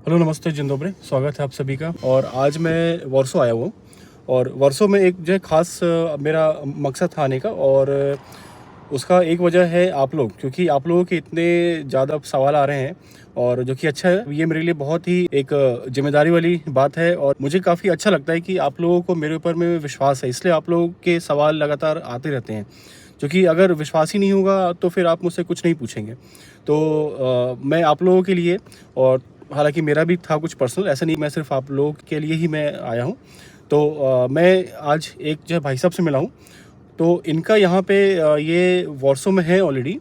Hello, नमस्ते, जिन दोबरे, स्वागत है आप सभी का। और आज मैं वॉर्सो आया हुआ हूँ। और वॉर्सो में एक जो है ख़ास मेरा मकसद था आने का। और उसका एक वजह है आप लोग, क्योंकि आप लोगों के इतने ज़्यादा सवाल आ रहे हैं और जो कि अच्छा है। ये मेरे लिए बहुत ही एक जिम्मेदारी वाली बात है और मुझे काफ़ी अच्छा लगता है कि आप लोगों को मेरे ऊपर में विश्वास है, इसलिए आप लोगों के सवाल लगातार आते रहते हैं। क्योंकि अगर विश्वास ही नहीं होगा तो फिर आप मुझसे कुछ नहीं पूछेंगे। तो मैं आप लोगों के लिए, और हालांकि मेरा भी था कुछ पर्सनल, ऐसा नहीं मैं सिर्फ आप लोगों के लिए ही मैं आया हूँ। तो मैं आज एक जो है भाई साहब से मिला हूँ। तो इनका यहाँ पे ये वॉर्सो में है ऑलरेडी।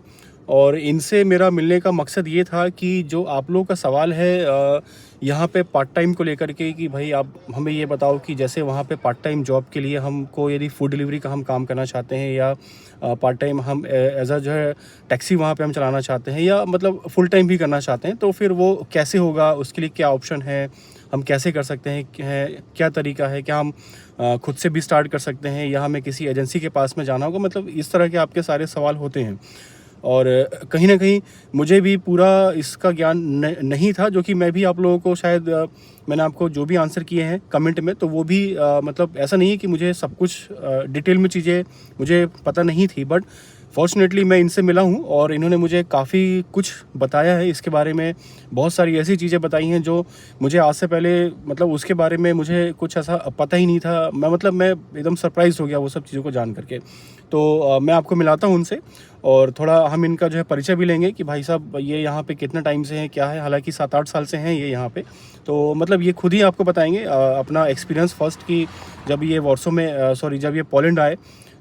और इनसे मेरा मिलने का मकसद ये था कि जो आप लोगों का सवाल है यहाँ पे पार्ट टाइम को लेकर के, कि भाई आप हमें ये बताओ कि जैसे वहाँ पे पार्ट टाइम जॉब के लिए हमको यदि फूड डिलीवरी का हम काम करना चाहते हैं, या पार्ट टाइम हम एज अ जो है टैक्सी वहाँ पे हम चलाना चाहते हैं, या मतलब फुल टाइम भी करना चाहते हैं, तो फिर वो कैसे होगा, उसके लिए क्या ऑप्शन है, हम कैसे कर सकते हैं, क्या तरीका है, क्या हम खुद से भी स्टार्ट कर सकते हैं या हमें किसी एजेंसी के पास में जाना होगा। मतलब इस तरह के आपके सारे सवाल होते हैं। और कहीं न कहीं मुझे भी पूरा इसका ज्ञान नहीं था, जो कि मैं भी आप लोगों को शायद मैंने आपको जो भी आंसर किए हैं कमेंट में, तो वो भी मतलब ऐसा नहीं है कि मुझे सब कुछ डिटेल में चीज़ें मुझे पता नहीं थी। बट फ़ॉर्चुनेटली मैं इनसे मिला हूँ और इन्होंने मुझे काफ़ी कुछ बताया है इसके बारे में। बहुत सारी ऐसी चीज़ें बताई हैं जो मुझे आज से पहले, मतलब उसके बारे में मुझे कुछ ऐसा पता ही नहीं था। मैं एकदम सरप्राइज़ हो गया वो सब चीज़ों को जान करके। तो मैं आपको मिलाता हूँ उनसे और थोड़ा हम इनका जो है परिचय भी लेंगे कि भाई साहब ये यहाँ पे कितने टाइम से हैं, क्या है। हालांकि 7-8 साल से हैं ये यहाँ पे। तो मतलब ये खुद ही आपको बताएंगे अपना एक्सपीरियंस फर्स्ट, कि जब ये वॉर्सो में जब ये पोलैंड आए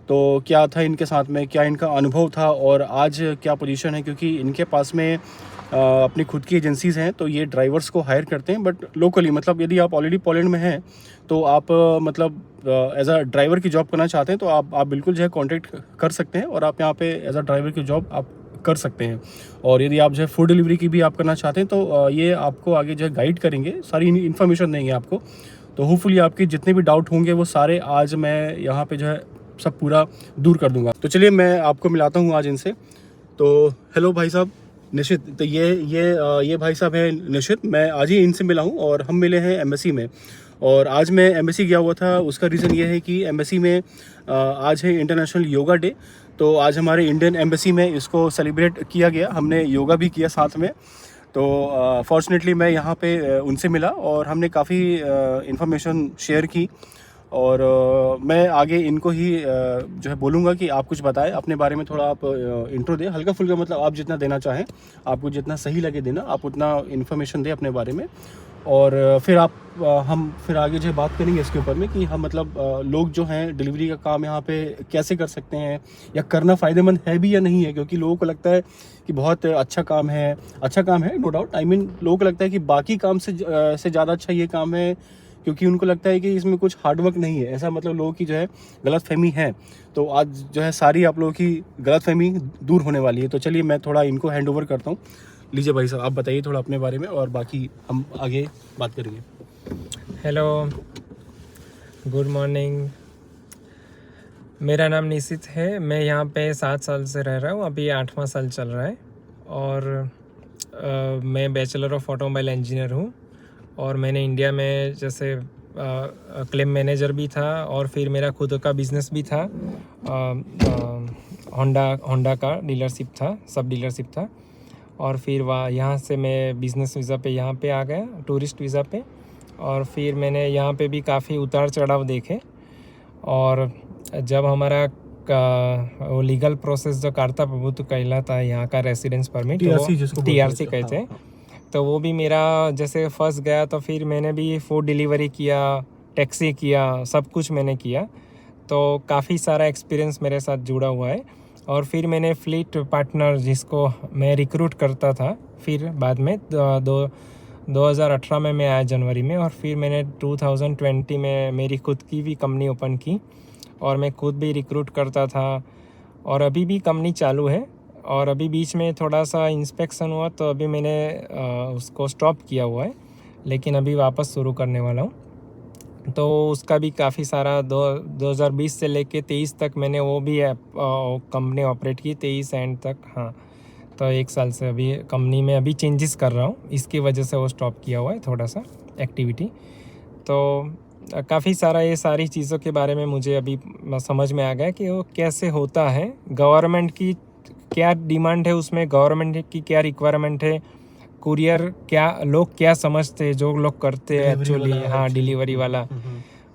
तो क्या था इनके साथ में, क्या इनका अनुभव था और आज क्या पोजीशन है। क्योंकि इनके पास में अपनी खुद की एजेंसीज़ हैं, तो ये ड्राइवर्स को हायर करते हैं, बट लोकली। मतलब यदि आप ऑलरेडी पोलैंड में हैं तो आप मतलब एज अ ड्राइवर की जॉब करना चाहते हैं, तो आप बिल्कुल जो है कॉन्टैक्ट कर सकते हैं और आप यहाँ पे एज अ ड्राइवर की जॉब आप कर सकते हैं। और यदि आप जो है फूड डिलीवरी की भी आप करना चाहते हैं, तो ये आपको आगे जो है गाइड करेंगे, सारी इन्फॉर्मेशन देंगे आपको। तो होपफुली आपके जितने भी डाउट होंगे वो सारे आज मैं यहाँ पे जो है सब पूरा दूर कर दूंगा। तो चलिए मैं आपको मिलाता हूँ आज इनसे। तो हेलो भाई साहब, निशित। तो ये भाई साहब है निशित। मैं आज ही इनसे मिला हूँ और हम मिले हैं एम्बेसी में। और आज मैं एम्बेसी गया हुआ था, उसका रीज़न ये है कि एम्बेसी में आज है इंटरनेशनल योगा डे। तो आज हमारे इंडियन एम्बेसी में इसको सेलिब्रेट किया गया, हमने योगा भी किया साथ में। तो फॉर्चुनेटली मैं यहाँ पे उनसे मिला और हमने काफ़ी इन्फॉर्मेशन शेयर की। और मैं आगे इनको ही जो है बोलूँगा कि आप कुछ बताएं अपने बारे में, थोड़ा आप इंट्रो दें हल्का फुल्का, मतलब आप जितना देना चाहें, आपको जितना सही लगे देना, आप उतना इन्फॉर्मेशन दें अपने बारे में। और फिर हम फिर आगे जो है बात करेंगे इसके ऊपर में कि हम मतलब लोग जो हैं डिलीवरी का काम यहाँ पे कैसे कर सकते हैं, या करना फ़ायदेमंद है भी या नहीं है। क्योंकि लोगों को लगता है कि बहुत अच्छा काम है, नो डाउट। आई मीन लोगों को लगता है कि बाकी काम से ज़्यादा अच्छा ये काम है, क्योंकि उनको लगता है कि इसमें कुछ हार्डवर्क नहीं है। ऐसा मतलब लोगों की जो है गलतफहमी है। तो आज जो है सारी आप लोगों की गलतफहमी दूर होने वाली है। तो चलिए मैं थोड़ा इनको हैंड ओवर करता हूँ। लीजिए भाई साहब, आप बताइए थोड़ा अपने बारे में और बाकी हम आगे बात करेंगे। Hello, good morning. मेरा नाम निशित है। मैं यहाँ पे 7 साल से रह रहा हूँ, अभी 8वां साल चल रहा है। और मैं बैचलर ऑफ ऑटोमोबाइल इंजीनियर हूँ। और मैंने इंडिया में जैसे क्लेम मैनेजर भी था, और फिर मेरा खुद का बिजनेस भी था। होंडा का डीलरशिप था, सब डीलरशिप था। और फिर यहाँ से मैं बिज़नेस वीज़ा पे यहाँ पे आ गया, टूरिस्ट वीज़ा पे। और फिर मैंने यहाँ पे भी काफ़ी उतार चढ़ाव देखे। और जब हमारा वो लीगल प्रोसेस जो करता प्रभुत्व कहलाता है, यहाँ का रेसिडेंस परमिट, TRC जिसको बोलते हैं। TRC कहते हैं। तो वो भी मेरा जैसे फंस गया, तो फिर मैंने भी फूड डिलीवरी किया, टैक्सी किया, सब कुछ मैंने किया। तो काफ़ी सारा एक्सपीरियंस मेरे साथ जुड़ा हुआ है। और फिर मैंने फ्लीट पार्टनर जिसको मैं रिक्रूट करता था, फिर बाद में 2018 में मैं आया जनवरी में। और फिर मैंने 2020 में मेरी खुद की भी कंपनी ओपन की और मैं खुद भी रिक्रूट करता था। और अभी भी कंपनी चालू है। और अभी बीच में थोड़ा सा इंस्पेक्शन हुआ, तो अभी मैंने उसको स्टॉप किया हुआ है, लेकिन अभी वापस शुरू करने वाला हूँ। तो उसका भी काफ़ी सारा 2020 से लेके 23 तक मैंने वो भी कंपनी ऑपरेट की, 23 एंड तक। हाँ, तो 1 साल से अभी कंपनी में अभी चेंजेस कर रहा हूँ, इसकी वजह से वो स्टॉप किया हुआ है थोड़ा सा एक्टिविटी। तो काफ़ी सारा ये सारी चीज़ों के बारे में मुझे अभी समझ में आ गया कि वो कैसे होता है, गवर्नमेंट की क्या डिमांड है उसमें, गवर्नमेंट की क्या रिक्वायरमेंट है, कुरियर क्या लोग क्या समझते हैं, जो लोग करते हैं एक्चुअली, हाँ डिलीवरी वाला,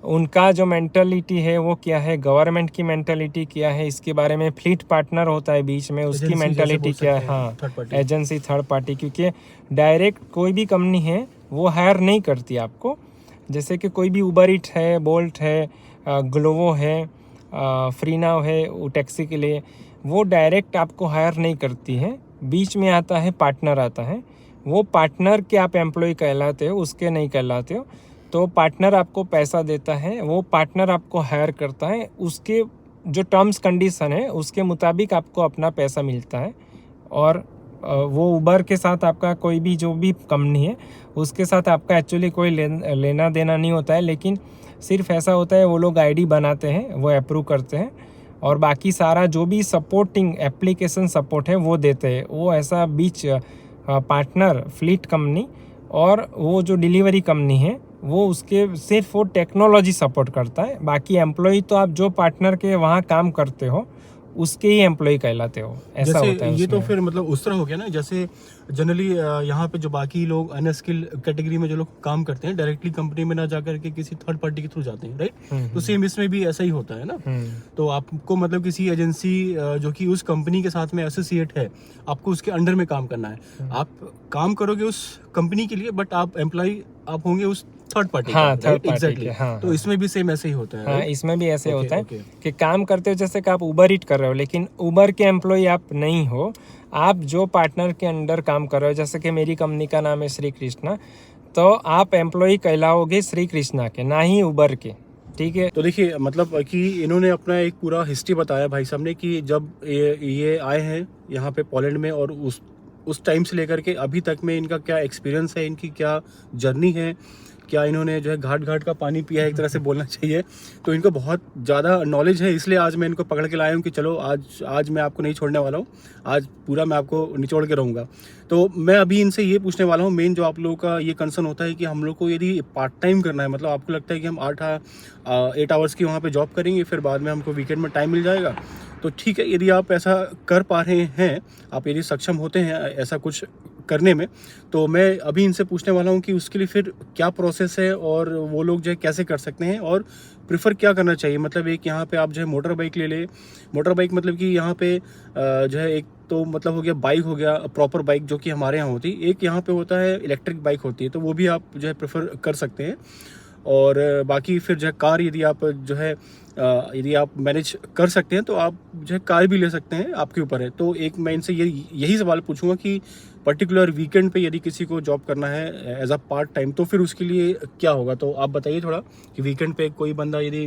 उनका जो मेंटलिटी है वो क्या है, गवर्नमेंट की मेंटलिटी क्या है, इसके बारे में फ्लीट पार्टनर होता है बीच में, उसकी मेंटलिटी क्या है, हाँ एजेंसी थर्ड पार्टी, क्योंकि डायरेक्ट कोई भी कंपनी है वो हायर नहीं करती आपको। जैसे कि कोई भी उबर इट है, बोल्ट है, ग्लोवो है, फ्रीनाव है, वो टैक्सी के लिए, वो डायरेक्ट आपको हायर नहीं करती है, बीच में आता है पार्टनर आता है, वो पार्टनर के आप एम्प्लॉय कहलाते हो, उसके नहीं कहलाते हो। तो पार्टनर आपको पैसा देता है, वो पार्टनर आपको हायर करता है, उसके जो टर्म्स कंडीशन है उसके मुताबिक आपको अपना पैसा मिलता है। और वो उबर के साथ आपका कोई भी जो भी कंपनी है उसके साथ आपका एक्चुअली कोई लेना देना नहीं होता है, लेकिन सिर्फ ऐसा होता है वो लोग आईडी बनाते हैं, वो अप्रूव करते हैं, और बाकी सारा जो भी सपोर्टिंग एप्लीकेशन सपोर्ट है वो देते हैं। वो ऐसा बीच पार्टनर फ्लीट कंपनी और वो जो डिलीवरी कंपनी है वो उसके सिर्फ वो टेक्नोलॉजी सपोर्ट करता है, बाकी एम्प्लॉय तो आप जो पार्टनर के वहाँ काम करते हो उसके ही एम्प्लॉय कहलाते हो, ऐसा होता है ये तो उसमें। फिर मतलब उस तरह हो गया ना, जैसे जनरली यहाँ पे जो बाकी लोग अनस्किल कैटेगरी में जो लोग काम करते हैं डायरेक्टली कंपनी में ना जाकर के किसी थर्ड पार्टी के थ्रू जाते हैं, राइट? तो सेम इसमें भी ऐसा ही होता है ना। तो आपको मतलब किसी एजेंसी जो कि उस कंपनी के साथ में एसोसिएट है, आपको उसके अंडर में काम करना है, आप काम करोगे उस कंपनी के लिए, बट आप एम्प्लॉय आप होंगे उस थर्ड पार्टी, हाँ थर्ड पार्टी एग्जैक्टली। के, हाँ तो इसमें भी सेम ऐसे ही होता है, हाँ right? इसमें भी ऐसे होता है ओके। कि काम करते हो, जैसे कि आप उबर ईट कर रहे हो लेकिन उबर के एम्प्लॉय आप नहीं हो, आप जो पार्टनर के अंडर काम कर रहे हो, जैसे कि मेरी कंपनी का नाम है श्री कृष्णा, तो आप एम्प्लॉय कहलाओगे श्री कृष्णा के, ना ही उबर के, ठीक है। तो देखिए मतलब कि इन्होंने अपना एक पूरा हिस्ट्री बताया भाई साहब ने कि जब ये आए हैं यहाँ पे पोलैंड में, और उस टाइम से लेकर के अभी तक में इनका क्या एक्सपीरियंस है, इनकी क्या जर्नी है, क्या इन्होंने जो है घाट घाट का पानी पिया है एक तरह से बोलना चाहिए। तो इनको बहुत ज़्यादा नॉलेज है, इसलिए आज मैं इनको पकड़ के लाया हूँ कि चलो आज मैं आपको नहीं छोड़ने वाला हूँ, आज पूरा मैं आपको निचोड़ के रहूँगा। तो मैं अभी इनसे ये पूछने वाला हूँ, मेन जो आप लोगों का ये कंसर्न होता है कि हम लोग को यदि पार्ट टाइम करना है, मतलब आपको लगता है कि हम 8 आवर्स की वहाँ पे जॉब करेंगे, फिर बाद में हमको वीकेंड में टाइम मिल जाएगा, तो ठीक है। यदि आप ऐसा कर पा रहे हैं, आप यदि सक्षम होते हैं ऐसा कुछ करने में, तो मैं अभी इनसे पूछने वाला हूँ कि उसके लिए फिर क्या प्रोसेस है, और वो लोग जो है कैसे कर सकते हैं, और प्रेफर क्या करना चाहिए। मतलब एक यहाँ पे आप जो है मोटर बाइक ले ले, मोटर बाइक मतलब कि यहाँ पे जो है एक तो मतलब हो गया बाइक, हो गया प्रॉपर बाइक जो कि हमारे यहाँ होती है, एक यहाँ पे होता है इलेक्ट्रिक बाइक होती है, तो वो भी आप जो है प्रेफर कर सकते हैं। और बाकी फिर जो है कार, यदि आप जो है यदि आप मैनेज कर सकते हैं तो आप जो है कार भी ले सकते हैं, आपके ऊपर है। तो एक मैं इनसे यही सवाल पूछूंगा कि पर्टिकुलर वीकेंड पे यदि किसी को जॉब करना है एज अ पार्ट टाइम, तो फिर उसके लिए क्या होगा। तो आप बताइए थोड़ा कि वीकेंड पे कोई बंदा यदि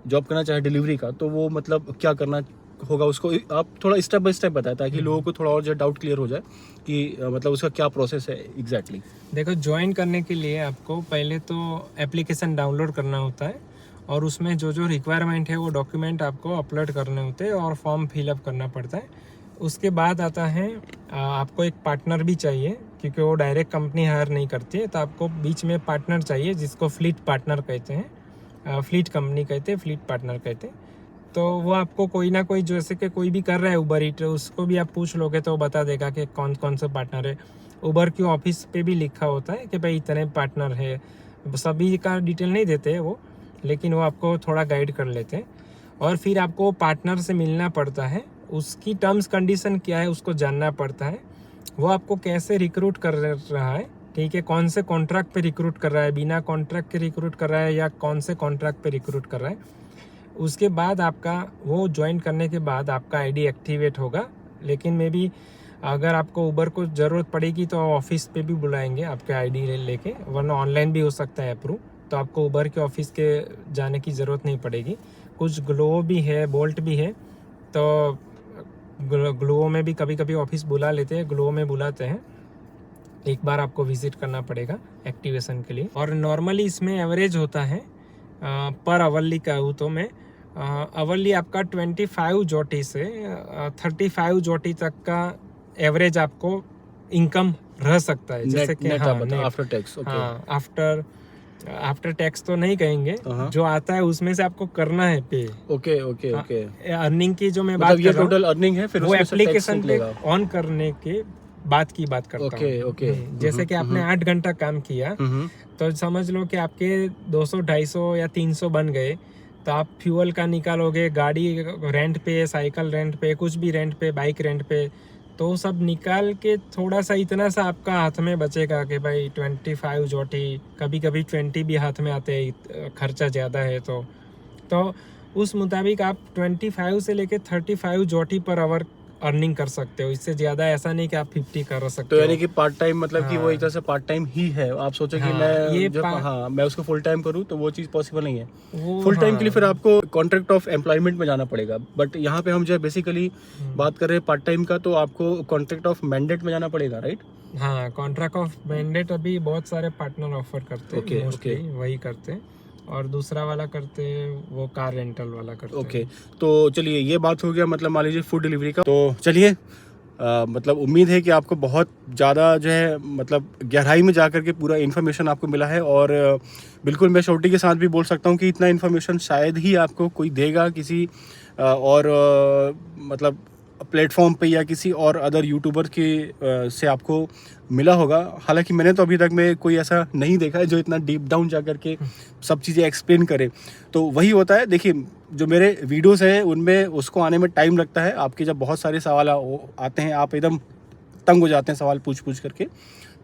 जॉब करना चाहे डिलीवरी का, तो वो मतलब क्या करना होगा उसको, आप थोड़ा स्टेप बाय स्टेप बताएं ताकि लोगों को थोड़ा और जो डाउट क्लियर हो जाए कि मतलब उसका क्या प्रोसेस है एग्जैक्टली। देखो, ज्वाइन करने के लिए आपको पहले तो एप्लीकेशन डाउनलोड करना होता है, और उसमें जो जो रिक्वायरमेंट है वो डॉक्यूमेंट आपको अपलोड करने होते हैं और फॉर्म फिलअप करना पड़ता है। उसके बाद आता है आपको एक पार्टनर भी चाहिए, क्योंकि वो डायरेक्ट कंपनी हायर नहीं करती है, तो आपको बीच में पार्टनर चाहिए, जिसको फ्लीट पार्टनर कहते हैं, फ्लीट कंपनी कहते हैं, फ्लीट पार्टनर कहते हैं। तो वो आपको कोई ना कोई, जैसे कि कोई भी कर रहा है उबर ईट, उसको भी आप पूछ लोगे तो वो बता देगा कि कौन कौन सा पार्टनर है। उबर की ऑफिस पे भी लिखा होता है कि भाई इतने पार्टनर है, सभी का डिटेल नहीं देते हैं वो, लेकिन वो आपको थोड़ा गाइड कर लेते हैं। और फिर आपको पार्टनर से मिलना पड़ता है, उसकी टर्म्स कंडीशन क्या है उसको जानना पड़ता है, वो आपको कैसे रिक्रूट कर रहा है, ठीक है, कौन से कॉन्ट्रैक्ट पे रिक्रूट कर रहा है, बिना कॉन्ट्रैक्ट के रिक्रूट कर रहा है या कौन से कॉन्ट्रैक्ट पे रिक्रूट कर रहा है। उसके बाद आपका वो ज्वाइन करने के बाद आपका आईडी एक्टिवेट होगा। लेकिन मे बी अगर आपको उबर को ज़रूरत पड़ेगी तो ऑफिस पे भी बुलाएंगे आपके आईडी लेके, वरना ऑनलाइन भी हो सकता है अप्रूव, तो आपको उबर के ऑफिस के जाने की ज़रूरत नहीं पड़ेगी। कुछ ग्लो भी है, बोल्ट भी है, तो ग्लो में भी कभी कभी ऑफिस बुला लेते हैं, ग्लो में बुलाते हैं, एक बार आपको विजिट करना पड़ेगा एक्टिवेशन के लिए। और नॉर्मली इसमें एवरेज होता है पर आवरली का हूँ तो मैं आवरली आपका 25 जोटी से 35 जोटी तक का एवरेज आपको इनकम रह सकता है, जैसे कि आफ्टर टैक्स। हाँ, आफ्टर टैक्स तो नहीं कहेंगे, हाँ। जो आता है उसमें से आपको करना है पे। ओके ओके हाँ, ओके, अर्निंग की जो मैं मतलब बात ये कर रहा हूँ, टोटल अर्निंग है, फिर वो उसमें से टैक्स एप्लीकेशन पे निकलेगा। ऑन करने के बाद की बात करता ओके हूँ। ओके, जैसे कि आपने 8 घंटा काम किया, तो समझ लो कि आपके 200, 250 या 300 बन गए, तो आप फ्यूल का निकालोगे, गाड़ी रेंट पे, साइकिल रेंट पे, कुछ भी रेंट पे, बाइक रेंट पे, तो सब निकाल के थोड़ा सा इतना सा आपका हाथ में बचेगा कि भाई 25 जोटी, कभी कभी 20 भी हाथ में आते हैं, खर्चा ज़्यादा है तो उस मुताबिक आप 25 से लेके 35 जोटी पर आवर अर्निंग कर सकते हो। इससे ज़्यादा ऐसा नहीं कि आप 50 कर सकते तो हो। यानी कि पार्ट टाइम, मतलब कि वो हाँ। एक तरह से पार्ट टाइम ही है। आप सोचो कि हाँ, मैं ये जब हाँ मैं उसको फुल टाइम करूँ तो वो चीज़ पॉसिबल नहीं है। वो फुल टाइम के लिए हाँ। फिर आपको कॉन्ट्रैक्ट ऑफ एम्प्लॉयमेंट में जाना पड़ेगा, बट यहाँ पे हम जो है बेसिकली बात कर रहे हैं पार्ट टाइम का, तो आपको कॉन्ट्रैक्ट ऑफ मैंडेट में जाना पड़ेगा, राइट? हाँ, कॉन्ट्रैक्ट ऑफ मैंडेट अभी बहुत सारे पार्टनर ऑफर करते ओके, हैं, मोस्टली ओके। वही करते हैं, और दूसरा वाला करते हैं वो कार रेंटल वाला करते ओके, हैं। तो चलिए ये बात हो गया, मतलब मान लीजिए फूड डिलीवरी का। तो चलिए मतलब उम्मीद है कि आपको बहुत ज़्यादा जो है मतलब गहराई में जा कर के पूरा इन्फॉर्मेशन आपको मिला है, और बिल्कुल मैं श्योरिटी के साथ भी बोल सकता हूँ कि इतना इन्फॉर्मेशन शायद ही आपको कोई देगा किसी और मतलब प्लेटफॉर्म पे या किसी और अदर यूट्यूबर के से आपको मिला होगा। हालांकि मैंने तो अभी तक में कोई ऐसा नहीं देखा है जो इतना डीप डाउन जा कर के सब चीज़ें एक्सप्लेन करे। तो वही होता है, देखिए जो मेरे वीडियोस हैं उनमें उसको आने में टाइम लगता है। आपके जब बहुत सारे सवाल आते हैं, आप एकदम तंग हो जाते हैं सवाल पूछ करके,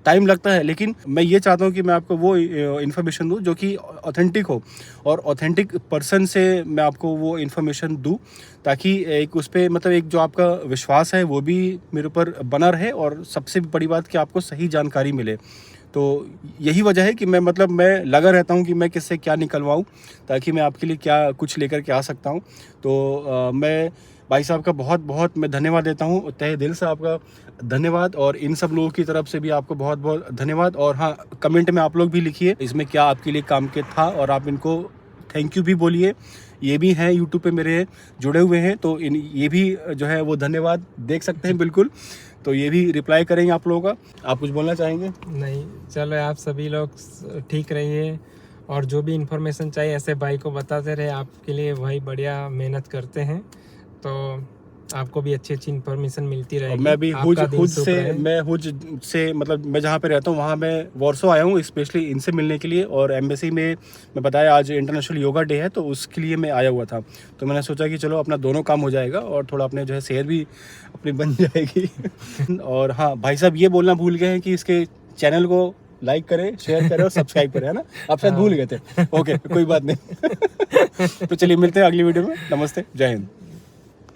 टाइम लगता है, लेकिन मैं ये चाहता हूँ कि मैं आपको वो इन्फॉर्मेशन दूँ जो कि ऑथेंटिक हो, और ऑथेंटिक पर्सन से मैं आपको वो इन्फॉर्मेशन दूँ, ताकि एक उस पर मतलब एक जो आपका विश्वास है वो भी मेरे ऊपर बना रहे, और सबसे बड़ी बात कि आपको सही जानकारी मिले। तो यही वजह है कि मैं लगा रहता हूँ कि मैं किससे क्या निकलवाऊँ, ताकि मैं आपके लिए क्या कुछ लेकर के आ सकता हूँ। तो मैं भाई साहब का बहुत बहुत मैं धन्यवाद देता हूँ, तहे दिल से आपका धन्यवाद, और इन सब लोगों की तरफ से भी आपको बहुत बहुत धन्यवाद। और हाँ, कमेंट में आप लोग भी लिखिए इसमें क्या आपके लिए काम के था, और आप इनको थैंक यू भी बोलिए। ये भी हैं यूट्यूब पे मेरे जुड़े हुए हैं, तो ये भी जो है वो धन्यवाद देख सकते हैं बिल्कुल। तो ये भी रिप्लाई करेंगे आप लोगों का। आप कुछ बोलना चाहेंगे? नहीं, चलो आप सभी लोग ठीक रहिए, और जो भी इंफॉर्मेशन चाहिए ऐसे भाई को बताते रहे, आपके लिए भाई बढ़िया मेहनत करते हैं, तो आपको भी अच्छी अच्छी इंफॉर्मेशन मिलती रहेगी। मैं भी आपका दिन शुभ रहे। हुज से मतलब मैं जहाँ पे रहता हूँ वहाँ मैं वॉर्सो आया हूँ स्पेशली इनसे मिलने के लिए, और एम्बेसी में मैं बताया आज इंटरनेशनल योगा डे है, तो उसके लिए मैं आया हुआ था। तो मैंने सोचा कि चलो अपना दोनों काम हो जाएगा, और थोड़ा अपने जो है सेहत भी अपनी बन जाएगी। और हाँ, भाई साहब ये बोलना भूल गए हैं कि इसके चैनल को लाइक करें, शेयर करें और सब्सक्राइब करें, है ना? आप शायद भूल गए थे। ओके, कोई बात नहीं। तो चलिए मिलते हैं अगली वीडियो में। नमस्ते, जय हिंद।